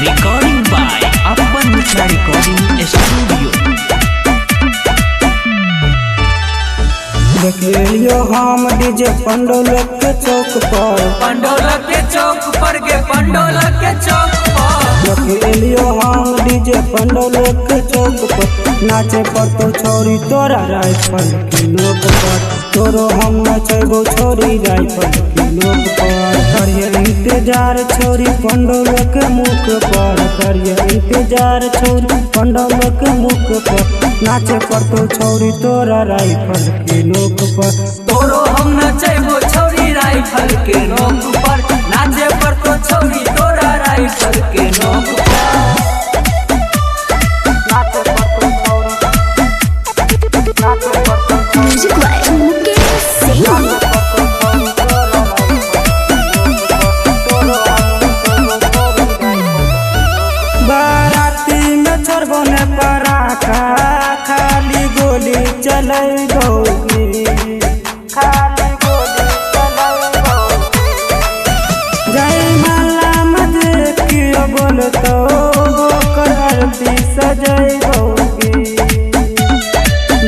Recording by Appan Mitra Recording Studio। देखियो हम DJ Pundole के चौक पर, पंडोल के चौक पर गे पंडोल के चौक पर। देखियो हम डीजे पंडोल के चौक पर, नाचे पर तो छोरी तोरा राइफल की नोक पर, तोरो हम नचेगो छोरी राइफल की नोक पर। करिए इंतजार छोरी पंडोल के मुख पर, करिए इंतजार छोरी पंडोल के मुख पर, नाचे पर तो छोरी तोरा राइफल की नोक पर। तोरो हम नचेगो छोरी राइफल के नोक पर, नाचे पर तो छोरी तोरा राइफल के नोक पर। Music by Mukesh Singh। बाराती में छोड़बो ने पराठा, खाली गोली चलेगोगी, खाली गोली चलेगोगी। जय माला मत कियो बोलतो ओकर आरती सजेगोगी।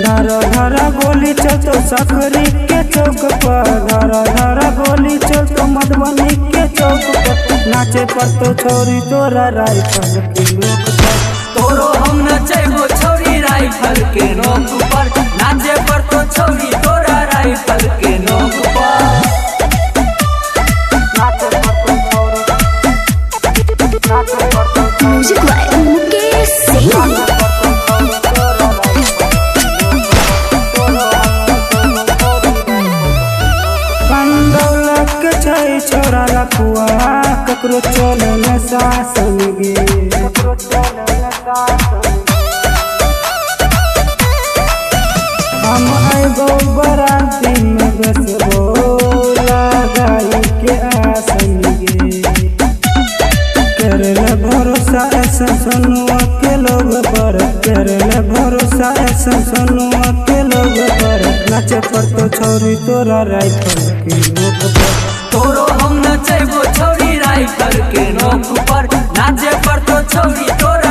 धर धर गोली चलतो सकरी के चौक पर, धर धर गोली चलतो मधुबनी के चौक पर, नाचे पर तो छोरी तोरा राइफल की नोक पर। तोरो हम नचेगो छोरी राइफल के नोक पर, नाचे पर तो छोरी तोरा राइफल के नोक पर। Music by Mukesh Singh। पंडौलक के छै छोरा लखुआ, ककरो चल न सासन गे, ककरो चल न सासन। हम आइबो बराती में बसबो लगाई के आसन गे, करल भरोसा ऐसा सनुआ के लोग पर, करल भरोसा ऐसा सनुआ के लोग पर, नाचे पर तो छोरी तोरा राइफल की नोक पर। तोरो हम नचेगो छोरी राइफल के नोक पर, नाचे पर तो छोरी तोरा